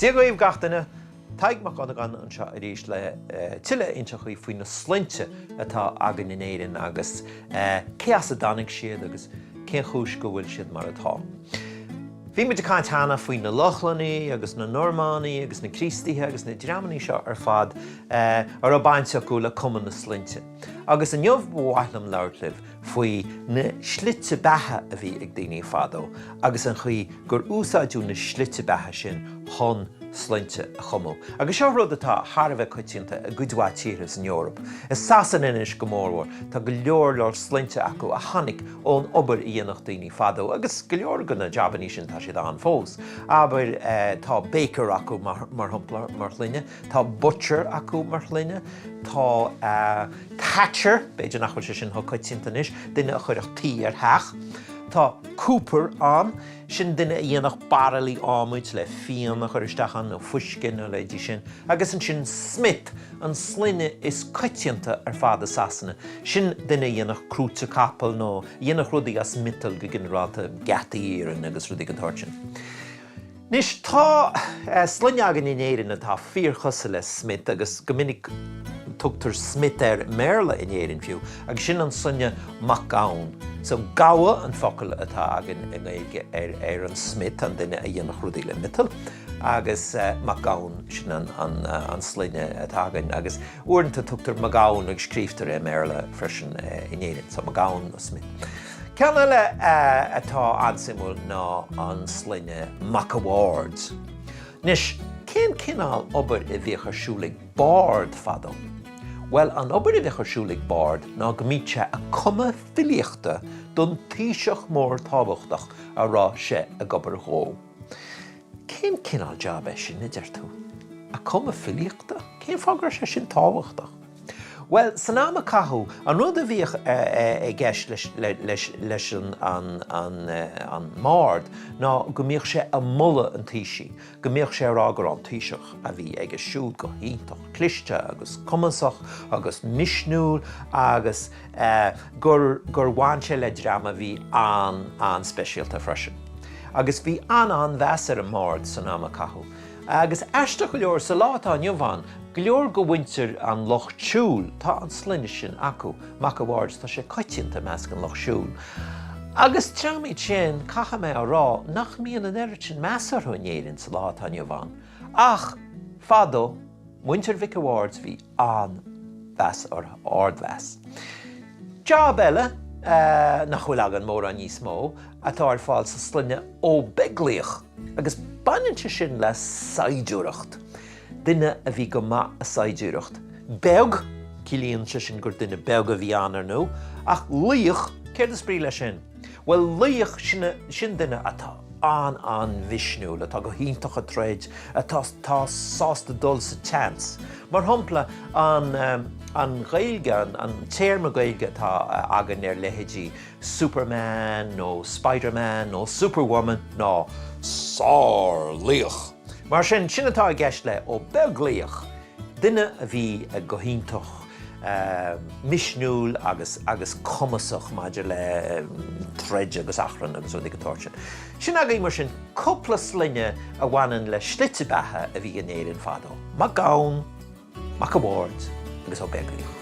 Díagaibh gatainna taigh mar gan an seo éis le tuile intachaí faoin na slinte atá agan in éireann agus céas a danig siad agus cén chúis go bhfuil siad mar atá. Bhí muid cáint hána faoin na Lochlaní agus na Normánaí agus na Crístithe agus na Drámaní seo ar fad ar a bainte acu le cumann na slinte. Agus an neamh bhhaithlam leirlibh faoi na slite bethe a bhí ag daoine fadó, agus an chuí gur úsáidú na slite bethe sin chun slinte a chumó. Agus seo rud atá tharbheith coitianta a gcuidhá tíre in Eorp. Is sasan inis go mórhór tá go leor leir slinte acu a tháinig ón obair íonach daoine fadó, agus go leor go na Jabaní sin tá siad an fós. Aber tá baker acu mar thumpla mar ghluine, tá butcher acu mar ghluine, tá thatcher, beidir nach chuil sin thu coitianta inis, duine a chuireach tí ar theach. Tá Cooper an, sin duine a dhéanach baralaí ámuid le fion a chuiristechan nó fuiscin nó leidí sin, agus an sin Smith an sline is coitianta ar fad a sasanna. Sin duine a dhéanach crúte capal nó dhéanach rudaí as mittal go giniráta gataí éireann agus rudaí an tartin. Nis tá sline agan in éireann atá fíorchosa le Smith agus go minic tugtar Smith Merle in éireann fiú, agus sin an sline McGowan. So gawa an focail atá agan in éige ar an Smith an duine a dhéanach rudaí le mittal, agus McGowan sin an sline atá agan, agus uaireanta tugtar McGowan ag scríbhtar Merle freisin in éireann, so McGowan a Smith. Ceann eile atá ansimúil ná an sline McAwards. Nis, cén cinál obair i bhí chuirsúlaigh bard fadó? Well, an obair i bhí chuirsúlaigh bard ná go míte a cuma filiachta don tíiseach mór tábhachtach a rá sé a gobar ghó. Cén cinál job é sin idir tú? A cuma filiachta? Cén fágar sé sin tábhachtach? Well, san ama cathú, an rud a bhíoch ag gceist leis an mard ná go mbeadh sé a mulla an tíisi, go mbeadh sé rágur an tíiseach a bhí ag siúd go híntach cliste agus cumasach agus misnúil agus gur bhain sé le drama bhí an speisialta freisin. Agus bhí an bheas ar an mard san ama cathú. Agus eisteach go leor sa látá neamháin, go leor go bhaintear an Loch Siúil, tá an sline sin acu, McAwards tá sé coitianta measc an Loch Siúil. Agus teamid sin cacha mé a rá nach míon an éirit sin measar chuin éireann sa látá neamháin. Ach, fadó, muintear McAwards bhí an bheas ar ardbheas. Job eile, nach bhfuil agan mór an níos mó, atá ar fáil sa sline ó beaglaíoch, agus baininte sin le saidúireacht. Duine a bhí go maith a saidúireacht. Beag, cilíonn sé sin gur duine beag a bhí anar nó, ach líoch, céir is brí le sin. Well, líoch sin duine atá an visnú le tá go híntach a tréid, atá sásta dul sa chance. Mar thumpla an ghailge, an téirme gailge tá agan ar leithidí Superman, nó Spider-Man, nó Superwoman, nó Sár-líoch. Mar sin atá a gceist le ó beaglaíoch, duine a bhí a go híntach misnúil agus cumasach maidir le treid agus achran agus rud ag an tartin. Sin aga mar sin cúpla sline a bhaineann le slite bethe a bhí in éireann fadó. McGowan, McAwards agus ó beaglaíoch.